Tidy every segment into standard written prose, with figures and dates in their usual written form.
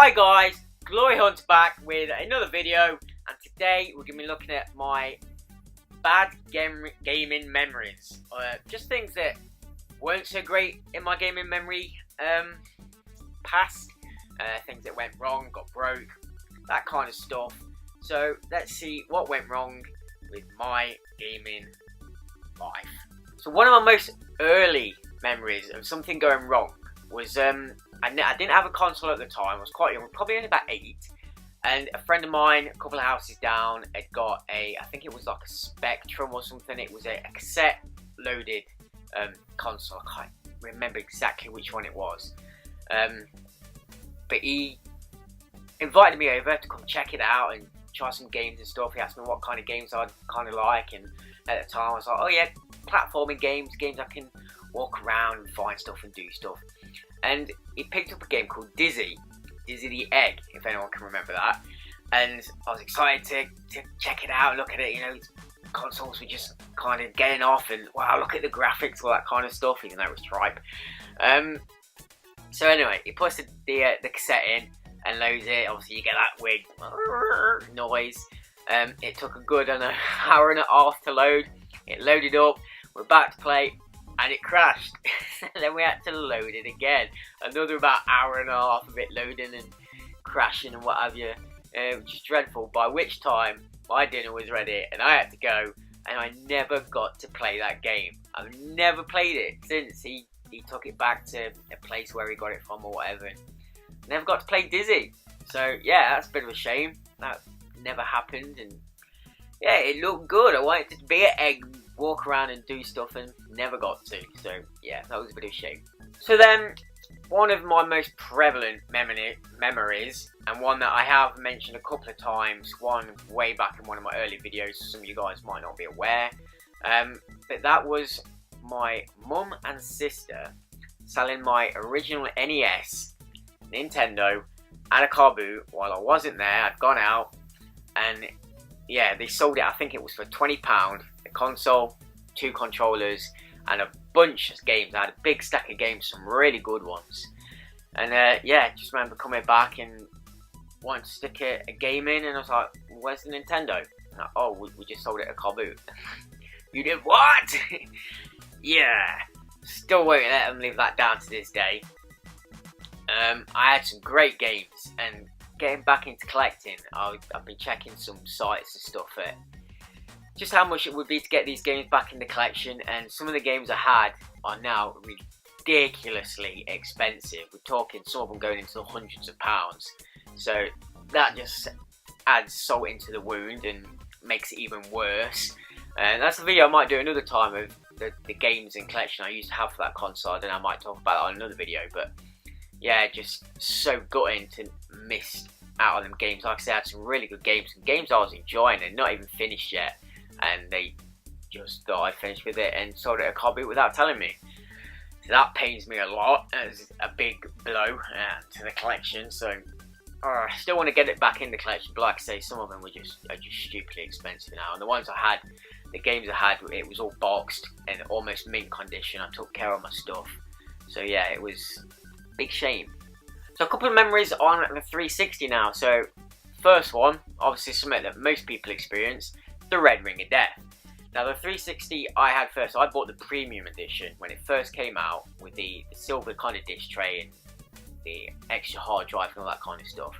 Hi guys, GloryHunter back with another video, and today we're going to be looking at my bad gaming memories. Just things that weren't so great in my gaming memory past, things that went wrong, got broke, that kind of stuff. So let's see what went wrong with my gaming life. So one of my most early memories of something going wrong was I didn't have a console at the time. I was quite young, probably only about 8, and a friend of mine a couple of houses down had got I think it was like a Spectrum or something. It was a cassette loaded console. I can't remember exactly which one it was, but he invited me over to come check it out and try some games and stuff. He asked me what kind of games I'd kind of like, and at the time I was like, oh yeah, platforming games I can walk around and find stuff and do stuff. And he picked up a game called Dizzy the Egg, if anyone can remember that. And I was excited to check it out, look at it. You know, consoles were just kind of getting off, and wow, look at the graphics, all that kind of stuff, even though it was tripe. So anyway, he puts the cassette in and loads it. Obviously, you get that weird noise. It took a good hour and a half to load. It loaded up. We're about to play, and it crashed. And then we had to load it again. Another about hour and a half of it loading and crashing and what have you, which is dreadful. By which time my dinner was ready and I had to go, and I never got to play that game. I've never played it since he took it back to a place where he got it from or whatever. And never got to play Dizzy. So yeah, that's a bit of a shame. That never happened, and yeah, it looked good. I wanted to be an egg, walk around and do stuff, and never got to. So yeah, that was a bit of a shame. So then, one of my most prevalent memories, and one that I have mentioned a couple of times, one way back in one of my early videos, some of you guys might not be aware, but that was my mum and sister selling my original NES, Nintendo, and a car boot while I wasn't there. I'd gone out, and yeah, they sold it. I think it was for £20. The console, 2 controllers, and a bunch of games. I had a big stack of games, some really good ones. And yeah, just remember coming back and wanting to stick a game in, and I was like, where's the Nintendo? And like, oh, we just sold it a car boot. You did what? Yeah, still won't let them live that down to this day. I had some great games, and getting back into collecting, I've been checking some sites and stuff at just how much it would be to get these games back in the collection, and some of the games I had are now ridiculously expensive. We're talking some of them going into the hundreds of pounds, so that just adds salt into the wound and makes it even worse. And that's a video I might do another time of the games in collection I used to have for that console, and I might talk about it on another video. But yeah, just so gutting to miss out on them games. Like I said, I had some really good games, some games I was enjoying and not even finished yet, and they just thought I'd finished with it and sold it a car boot without telling me. So that pains me a lot as a big blow to the collection. So I still want to get it back in the collection, but like I say, some of them are just stupidly expensive now. And the ones I had, the games I had, it was all boxed and almost mint condition. I took care of my stuff. So yeah, it was a big shame. So a couple of memories on the 360 now. So first one, obviously something that most people experience, the Red Ring of Death. Now the 360 I had first, so I bought the premium edition when it first came out with the silver kind of disc tray and the extra hard drive and all that kind of stuff.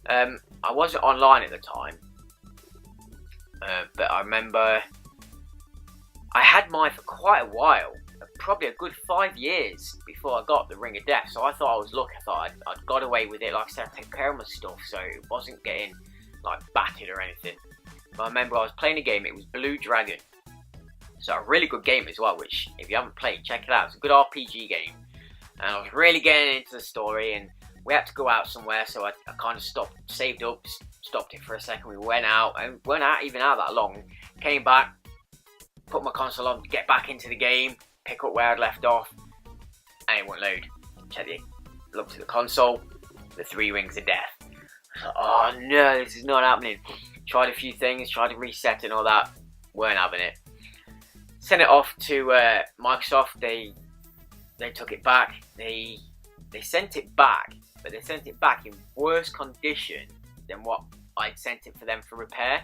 I wasn't online at the time, but I remember I had mine for quite a while, probably a good 5 years before I got the Ring of Death. So I thought I was lucky. I thought I'd got away with it. Like I said, I take care of my stuff, so it wasn't getting like battered or anything. But I remember I was playing a game. It was Blue Dragon. So a really good game as well, which if you haven't played, check it out. It's a good RPG game. And I was really getting into the story, and we had to go out somewhere, so I kind of saved up, stopped it for a second. We went out, and weren't even out that long. Came back, put my console on, get back into the game, pick up where I'd left off, and it wouldn't load. Looked at the console, the 3 Rings of Death. I was like, oh no, this is not happening. Tried a few things, tried to reset and all that, weren't having it. Sent it off to Microsoft. They took it back. They sent it back but they sent it back in worse condition than what I'd sent it for them for repair.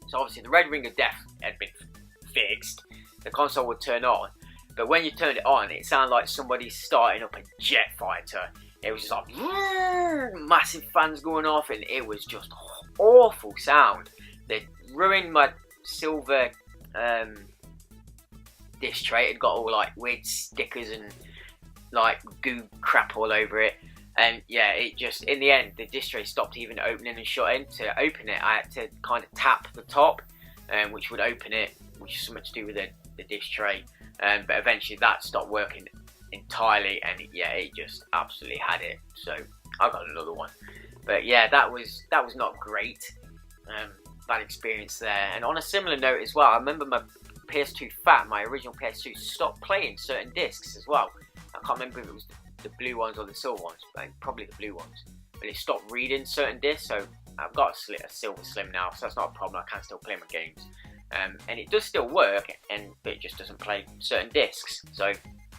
So obviously the red ring of death had been fixed, the console would turn on, but when you turned it on, it sounded like somebody starting up a jet fighter. It was just like massive fans going off, and it was just awful sound. They ruined my silver disc tray. It got all like weird stickers and like goo crap all over it, and yeah, it just, in the end, the disc tray stopped even opening and shutting. To open it, I had to kind of tap the top, which would open it, which is something to do with the disc tray, but eventually that stopped working entirely, and yeah, it just absolutely had it. So I got another one, but yeah, that was not great. Bad experience there. And on a similar note as well, I remember my PS2 Fat, my original PS2, stopped playing certain discs as well. I can't remember if it was the blue ones or the silver ones, but probably the blue ones. But it stopped reading certain discs, so I've got a silver slim now, so that's not a problem. I can still play my games, and it does still work, but it just doesn't play certain discs. So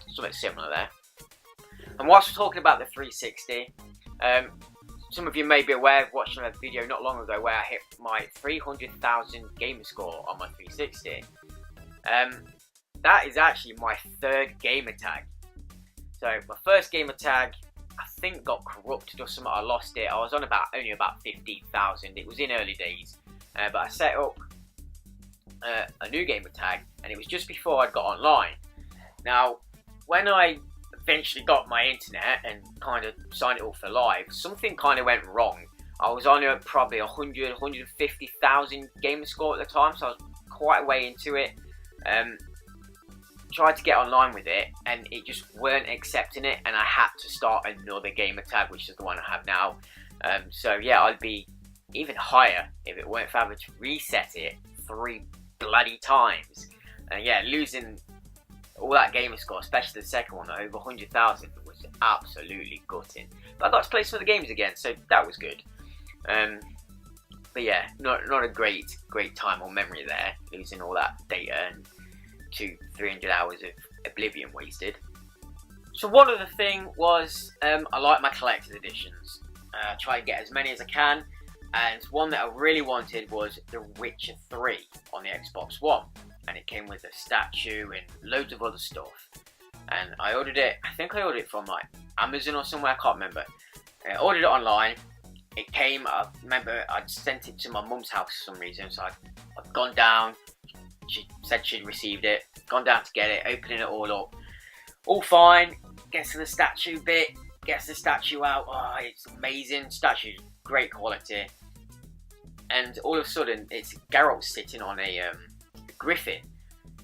something similar there. And whilst we're talking about the 360, some of you may be aware of watching a video not long ago where I hit my 300,000 gamer score on my 360. That is actually my third gamer tag. So my first gamer tag, I think, got corrupted or something. I lost it. I was on only about 15,000. It was in early days, but I set up a new gamer tag, and it was just before I got online. Now, when I eventually got my internet and kind of signed it up for live, something kind of went wrong. I was on probably 150,000 gamer score at the time, so I was quite a way into it. Tried to get online with it, and it just weren't accepting it, and I had to start another gamer tag, which is the one I have now. So yeah, I'd be even higher if it weren't for having to reset it 3 bloody times. And yeah, losing all that gamer score, especially the second one, over 100,000, was absolutely gutting. But I got to play some of the games again, so that was good. But yeah, not a great time or memory there, losing all that data and 200-300 hours of oblivion wasted. So one other thing was, I like my collector's editions. Try to get as many as I can, and one that I really wanted was The Witcher 3 on the Xbox One, and it came with a statue and loads of other stuff. And I ordered it, I think I ordered it from like Amazon or somewhere, I can't remember. I ordered it online. It came, I remember I'd sent it to my mum's house for some reason, so I'd gone down. She said she'd received it, gone down to get it, opening it all up. All fine, gets to the statue bit, gets the statue out. Oh, it's amazing. Statue's great quality. And all of a sudden, it's Geralt sitting on a griffin.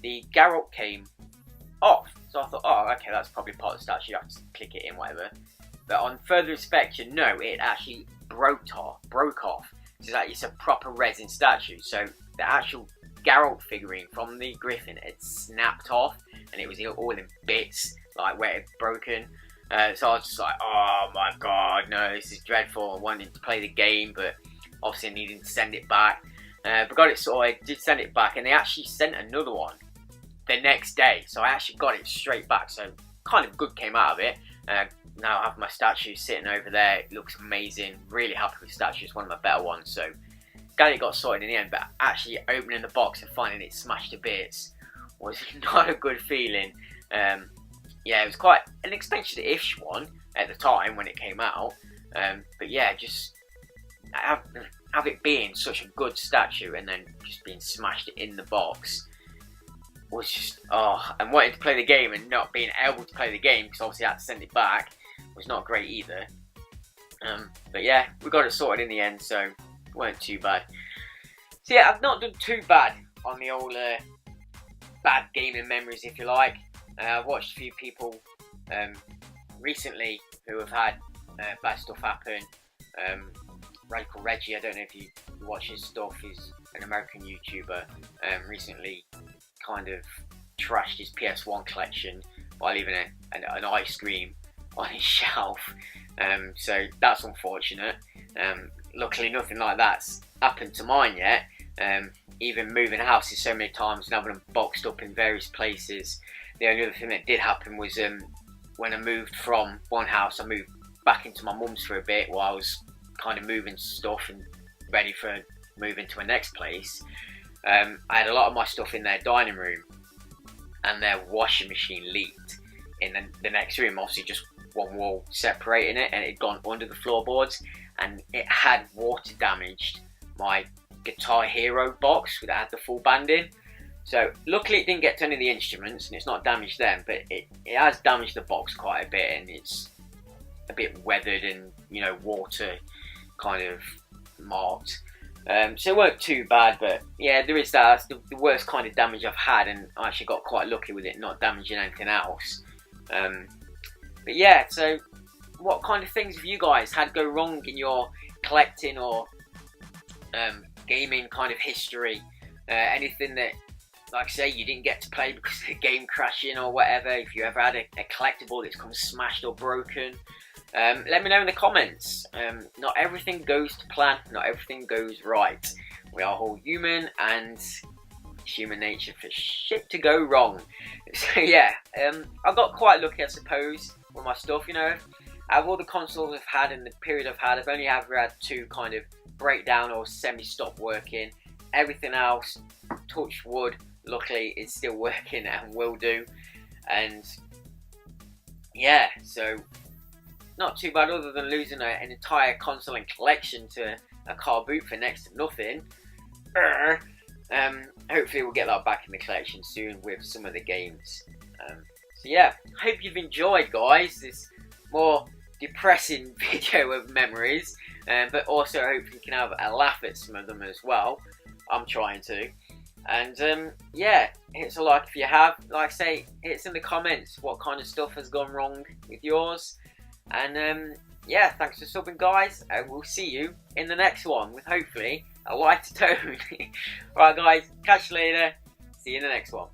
The Geralt came off. So I thought, oh, okay, that's probably part of the statue. I have to click it in, whatever. But on further inspection, no, it actually broke off. So it's a proper resin statue. So the actual Geralt figurine from the griffin had snapped off, and it was all in bits, like where it had broken. So I was just like, oh my god, no, this is dreadful. I wanted to play the game, but obviously I needed to send it back. But got it sorted, did send it back, and they actually sent another one the next day. So I actually got it straight back, so kind of good came out of it. Now I have my statue sitting over there. It looks amazing. Really happy with the statue. It's one of my better ones. So glad it got sorted in the end, but actually opening the box and finding it smashed to bits was not a good feeling. Yeah, it was quite an expensive-ish one at the time when it came out. But yeah, just have it being such a good statue and then just being smashed in the box was just, and wanting to play the game and not being able to play the game because obviously I had to send it back was not great either. But yeah, we got it sorted in the end, so it weren't too bad. So yeah, I've not done too bad on the old bad gaming memories, if you like. I've watched a few people recently who have had bad stuff happen. Radical Reggie, I don't know if you watch his stuff, he's an American YouTuber, recently kind of trashed his PS1 collection by leaving an ice cream on his shelf. So that's unfortunate. Luckily nothing like that's happened to mine yet. Even moving houses so many times and having them boxed up in various places. The only other thing that did happen was when I moved from one house, I moved back into my mum's for a bit while I was kind of moving stuff and ready for moving to a next place. I had a lot of my stuff in their dining room, and their washing machine leaked in the next room. Obviously, just one wall separating it, and it had gone under the floorboards, and it had water damaged my Guitar Hero box that had the full band in. So luckily it didn't get to any of the instruments, and it's not damaged them, but it has damaged the box quite a bit, and it's a bit weathered and, you know, water kind of marked. So it weren't too bad, but yeah, there is that. That's the worst kind of damage I've had, and I actually got quite lucky with it not damaging anything else. But yeah, so what kind of things have you guys had go wrong in your collecting or gaming kind of history? Anything that, like I say, you didn't get to play because of the game crashing or whatever. If you ever had a collectible that's come smashed or broken, let me know in the comments. Not everything goes to plan, not everything goes right. We are all human, and it's human nature for shit to go wrong. So yeah, I got quite lucky, I suppose, with my stuff. You know, out of all the consoles I've had in the period I've had, I've only ever had 2 kind of breakdown or semi-stop working. Everything else, touch wood, luckily it's still working and will do. And yeah, so not too bad, other than losing an entire console and collection to a car boot for next to nothing. Hopefully we'll get that back in the collection soon with some of the games. So yeah, hope you've enjoyed, guys, this more depressing video of memories, but also hopefully you can have a laugh at some of them as well. I'm trying to. And yeah, hit a like if you have. Like I say, hit in the comments what kind of stuff has gone wrong with yours. And yeah, thanks for subbing, guys, and we'll see you in the next one with hopefully a lighter tone. Alright guys, catch you later, see you in the next one.